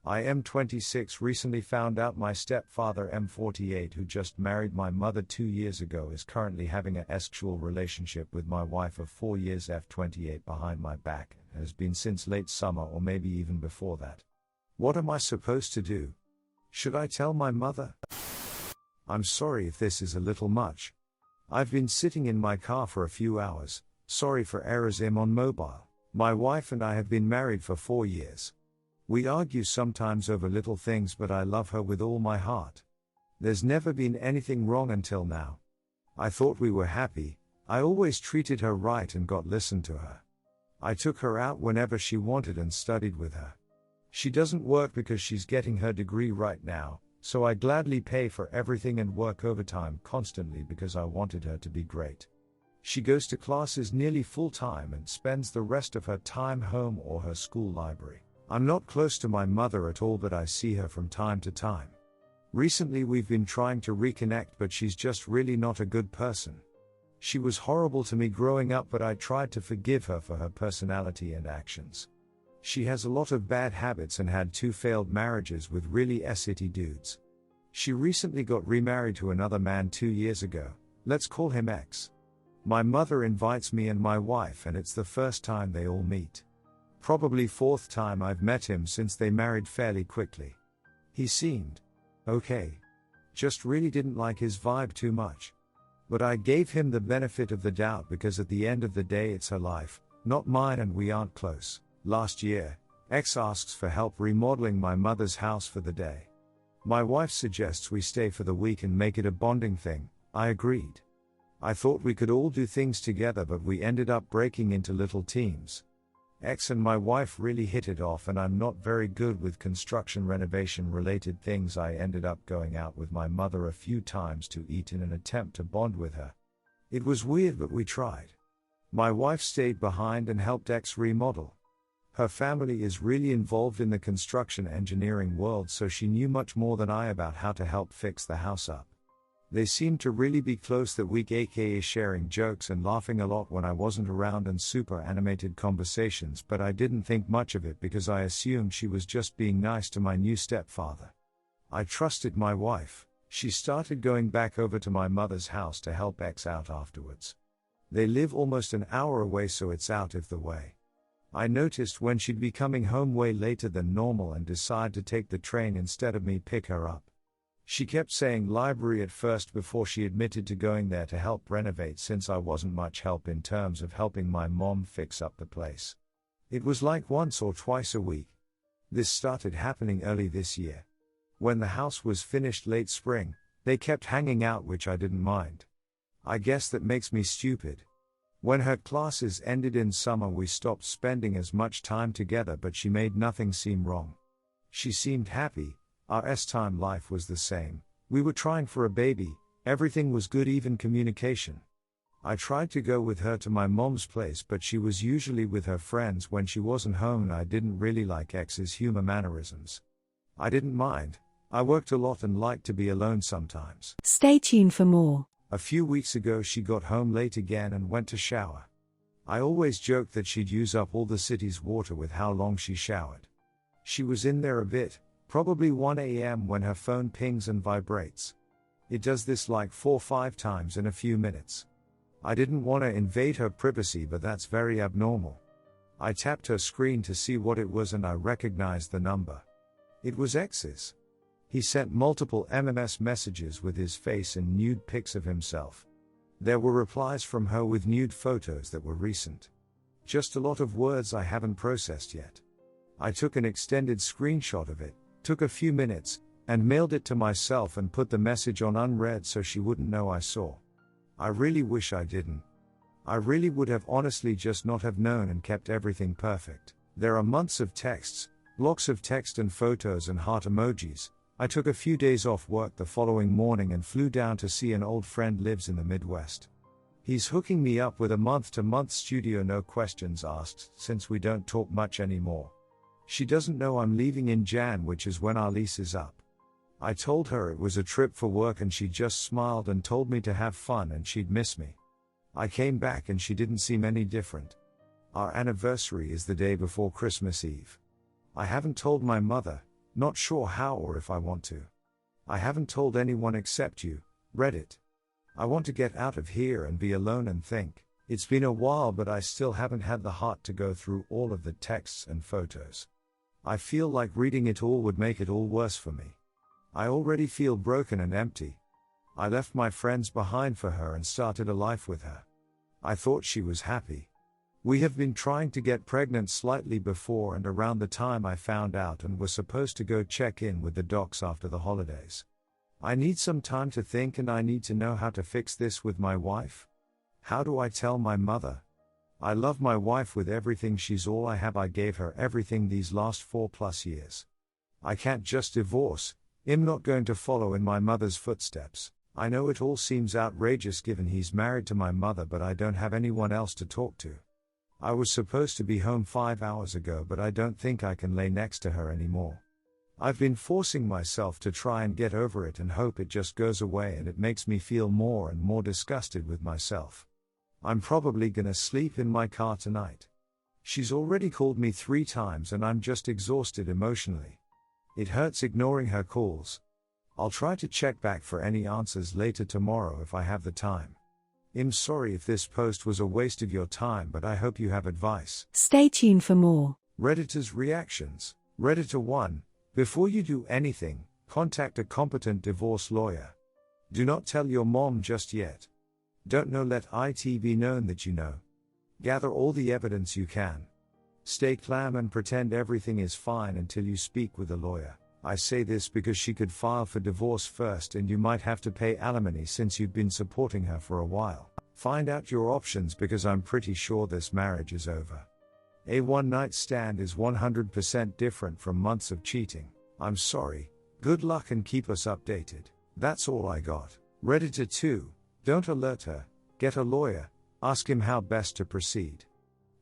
I am 26, recently found out my stepfather M48, who just married my mother 2 years ago, is currently having a sexual relationship with my wife of 4 years F28 behind my back, and has been since late summer or maybe even before that. What am I supposed to do? Should I tell my mother? I'm sorry if this is a little much. I've been sitting in my car for a few hours, sorry for errors on mobile. My wife and I have been married for 4 years. We argue sometimes over little things, but I love her with all my heart. There's never been anything wrong until now. I thought we were happy. I always treated her right and got listened to her. I took her out whenever she wanted and studied with her. She doesn't work because she's getting her degree right now, so I gladly pay for everything and work overtime constantly because I wanted her to be great. She goes to classes nearly full time and spends the rest of her time home or her school library. I'm not close to my mother at all, but I see her from time to time. Recently we've been trying to reconnect, but she's just really not a good person. She was horrible to me growing up, but I tried to forgive her for her personality and actions. She has a lot of bad habits and had 2 failed marriages with really shitty dudes. She recently got remarried to another man 2 years ago. Let's call him X. My mother invites me and my wife, and it's the first time they all meet. Probably 4th time I've met him since they married fairly quickly. He seemed okay. Just really didn't like his vibe too much. But I gave him the benefit of the doubt because at the end of the day it's her life, not mine, and we aren't close. Last year, X asks for help remodeling my mother's house for the day. My wife suggests we stay for the week and make it a bonding thing. I agreed. I thought we could all do things together, but we ended up breaking into little teams. X and my wife really hit it off, and I'm not very good with construction renovation related things. I ended up going out with my mother a few times to eat in an attempt to bond with her. It was weird, but we tried. My wife stayed behind and helped X remodel. Her family is really involved in the construction engineering world, so she knew much more than I about how to help fix the house up. They seemed to really be close that week, aka sharing jokes and laughing a lot when I wasn't around, and super animated conversations, but I didn't think much of it because I assumed she was just being nice to my new stepfather. I trusted my wife. She started going back over to my mother's house to help X out afterwards. They live almost an hour away, so it's out of the way. I noticed when she'd be coming home way later than normal and decided to take the train instead of me pick her up. She kept saying library at first before she admitted to going there to help renovate, since I wasn't much help in terms of helping my mom fix up the place. It was like once or twice a week. This started happening early this year. When the house was finished late spring, they kept hanging out, which I didn't mind. I guess that makes me stupid. When her classes ended in summer, we stopped spending as much time together, but she made nothing seem wrong. She seemed happy. Our S-time life was the same. We were trying for a baby, everything was good, even communication. I tried to go with her to my mom's place, but she was usually with her friends when she wasn't home, and I didn't really like X's humor mannerisms. I didn't mind. I worked a lot and liked to be alone sometimes. Stay tuned for more. A few weeks ago she got home late again and went to shower. I always joked that she'd use up all the city's water with how long she showered. She was in there a bit. Probably 1 a.m. when her phone pings and vibrates. It does this like 4 or 5 times in a few minutes. I didn't want to invade her privacy, but that's very abnormal. I tapped her screen to see what it was and I recognized the number. It was X's. He sent multiple MMS messages with his face and nude pics of himself. There were replies from her with nude photos that were recent. Just a lot of words I haven't processed yet. I took an extended screenshot of it. Took a few minutes, and mailed it to myself and put the message on unread so she wouldn't know I saw. I really wish I didn't. I really would have honestly just not have known and kept everything perfect. There are months of texts, blocks of text and photos and heart emojis. I took a few days off work the following morning and flew down to see an old friend lives in the Midwest. He's hooking me up with a month-to-month studio, no questions asked, since we don't talk much anymore. She doesn't know I'm leaving in Jan, which is when our lease is up. I told her it was a trip for work and she just smiled and told me to have fun and she'd miss me. I came back and she didn't seem any different. Our anniversary is the day before Christmas Eve. I haven't told my mother, Not sure how or if I want to. I haven't told anyone except you, Reddit. I want to get out of here and be alone and think. It's been a while, but I still haven't had the heart to go through all of the texts and photos. I feel like reading it all would make it all worse for me. I already feel broken and empty. I left my friends behind for her and started a life with her. I thought she was happy. We have been trying to get pregnant slightly before and around the time I found out, and were supposed to go check in with the docs after the holidays. I need some time to think, and I need to know how to fix this with my wife. How do I tell my mother? I love my wife with everything, she's all I have, I gave her everything these last 4+ years. I can't just divorce, I'm not going to follow in my mother's footsteps. I know it all seems outrageous given he's married to my mother, but I don't have anyone else to talk to. I was supposed to be home 5 hours ago, but I don't think I can lay next to her anymore. I've been forcing myself to try and get over it and hope it just goes away, and it makes me feel more and more disgusted with myself. I'm probably gonna sleep in my car tonight. She's already called me 3 times and I'm just exhausted emotionally. It hurts ignoring her calls. I'll try to check back for any answers later tomorrow if I have the time. I'm sorry if this post was a waste of your time, but I hope you have advice. Stay tuned for more. Redditor's reactions. Redditor 1. Before you do anything, contact a competent divorce lawyer. Do not tell your mom just yet. Don't let it be known that you know. Gather all the evidence you can. Stay calm and pretend everything is fine until you speak with a lawyer. I say this because she could file for divorce first and you might have to pay alimony since you've been supporting her for a while. Find out your options because I'm pretty sure this marriage is over. A one-night stand is 100% different from months of cheating. I'm sorry. Good luck and keep us updated. That's all I got. Redditor 2. Don't alert her. Get a lawyer. Ask him how best to proceed.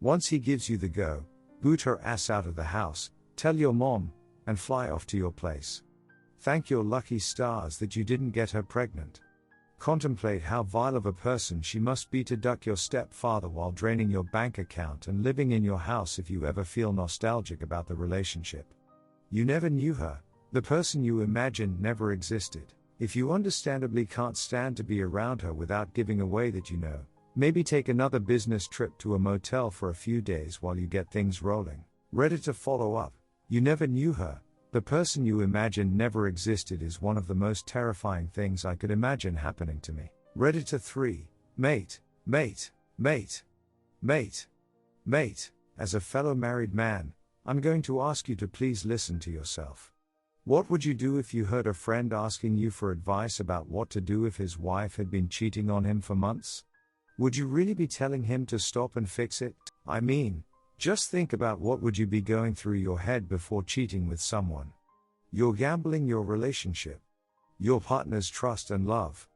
Once he gives you the go, boot her ass out of the house, tell your mom, and fly off to your place. Thank your lucky stars that you didn't get her pregnant. Contemplate how vile of a person she must be to duck your stepfather while draining your bank account and living in your house if you ever feel nostalgic about the relationship. You never knew her, the person you imagined never existed. If you understandably can't stand to be around her without giving away that you know, maybe take another business trip to a motel for a few days while you get things rolling. Redditor follow up. You never knew her, the person you imagined never existed is one of the most terrifying things I could imagine happening to me. Redditor 3. Mate. As a fellow married man, I'm going to ask you to please listen to yourself. What would you do if you heard a friend asking you for advice about what to do if his wife had been cheating on him for months? Would you really be telling him to stop and fix it? I mean, just think about what would you be going through your head before cheating with someone. You're gambling your relationship, your partner's trust and love,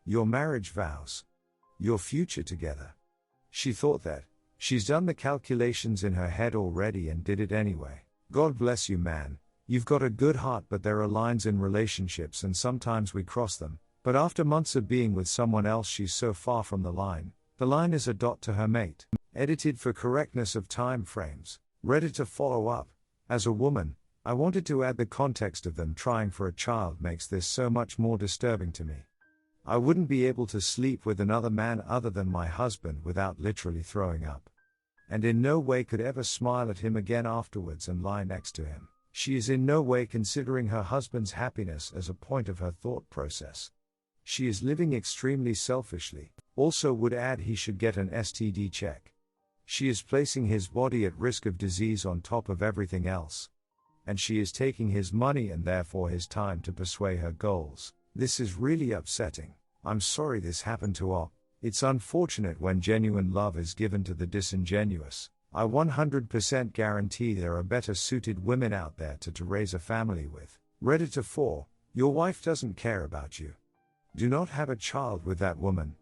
your marriage vows, your future together. She thought that. She's done the calculations in her head already and did it anyway. God bless you, man. You've got a good heart, but there are lines in relationships and sometimes we cross them. But after months of being with someone else, she's so far from the line. The line is a dot to her mate. Edited for correctness of time frames. Redditor follow up. As a woman, I wanted to add the context of them trying for a child makes this so much more disturbing to me. I wouldn't be able to sleep with another man other than my husband without literally throwing up. And in no way could ever smile at him again afterwards and lie next to him. She is in no way considering her husband's happiness as a point of her thought process. She is living extremely selfishly. Also would add he should get an STD check. She is placing his body at risk of disease on top of everything else. And she is taking his money and therefore his time to pursue her goals. This is really upsetting. I'm sorry this happened to Op. It's unfortunate when genuine love is given to the disingenuous. I 100% guarantee there are better suited women out there to raise a family with. Redditor 4. Your wife doesn't care about you. Do not have a child with that woman.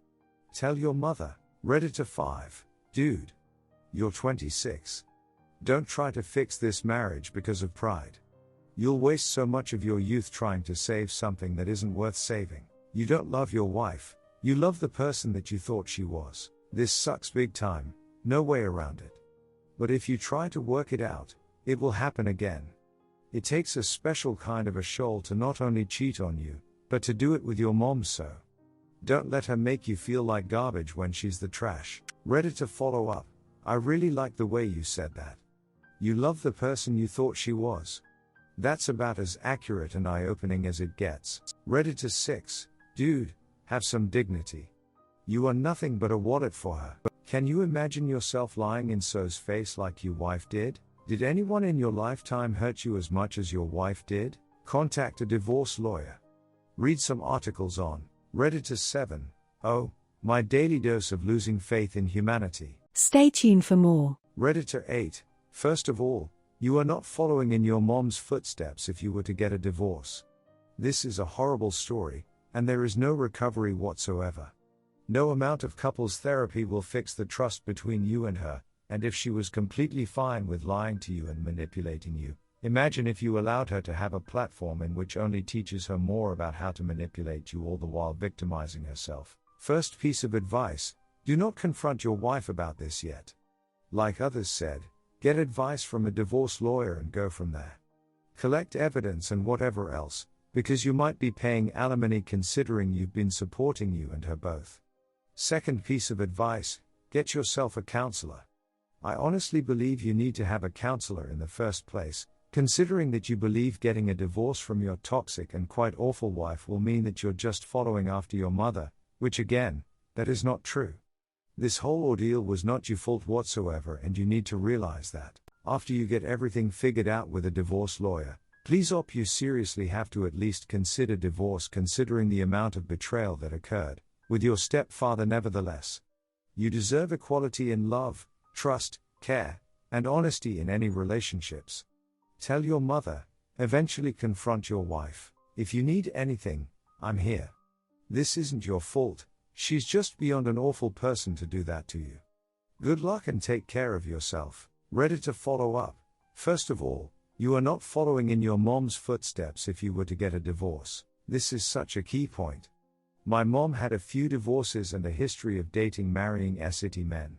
Tell your mother. Redditor 5. Dude. You're 26. Don't try to fix this marriage because of pride. You'll waste so much of your youth trying to save something that isn't worth saving. You don't love your wife, you love the person that you thought she was. This sucks big time, no way around it. But if you try to work it out, it will happen again. It takes a special kind of a shoal to not only cheat on you, but to do it with your mom, so don't let her make you feel like garbage when she's the trash. Reddit to follow up. I really like the way you said that. You love the person you thought she was. That's about as accurate and eye-opening as it gets. Reddit to 6. Dude, have some dignity. You are nothing but a wallet for her. Can you imagine yourself lying in So's face like your wife did? Did anyone in your lifetime hurt you as much as your wife did? Contact a divorce lawyer. Read some articles on Reddit to 7. Oh, my daily dose of losing faith in humanity. Stay tuned for more. Reddit to 8. First of all, you are not following in your mom's footsteps if you were to get a divorce. This is a horrible story, and there is no recovery whatsoever. No amount of couples therapy will fix the trust between you and her, and if she was completely fine with lying to you and manipulating you, imagine if you allowed her to have a platform in which only teaches her more about how to manipulate you, all the while victimizing herself. First piece of advice: do not confront your wife about this yet. Like others said, get advice from a divorce lawyer and go from there. Collect evidence and whatever else, because you might be paying alimony considering you've been supporting you and her both. Second piece of advice: get yourself a counselor. I honestly believe you need to have a counselor in the first place, considering that you believe getting a divorce from your toxic and quite awful wife will mean that you're just following after your mother, which again, that is not true. This whole ordeal was not your fault whatsoever, and you need to realize that. After you get everything figured out with a divorce lawyer, please you seriously have to at least consider divorce, considering the amount of betrayal that occurred with your stepfather. Nevertheless, you deserve equality in love, trust, care, and honesty in any relationships. Tell your mother, eventually confront your wife. If you need anything, I'm here. This isn't your fault, she's just beyond an awful person to do that to you. Good luck and take care of yourself. Ready to follow up. First of all, you are not following in your mom's footsteps if you were to get a divorce. This is such a key point. My mom had a few divorces and a history of dating marrying city men.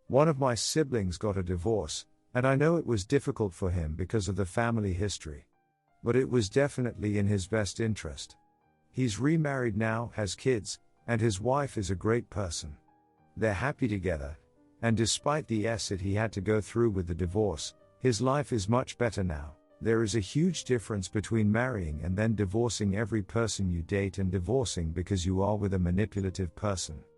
One of my siblings got a divorce, and I know it was difficult for him because of the family history. But it was definitely in his best interest. He's remarried now, has kids, and his wife is a great person. They're happy together, and despite the that he had to go through with the divorce, his life is much better now. There is a huge difference between marrying and then divorcing every person you date and divorcing because you are with a manipulative person.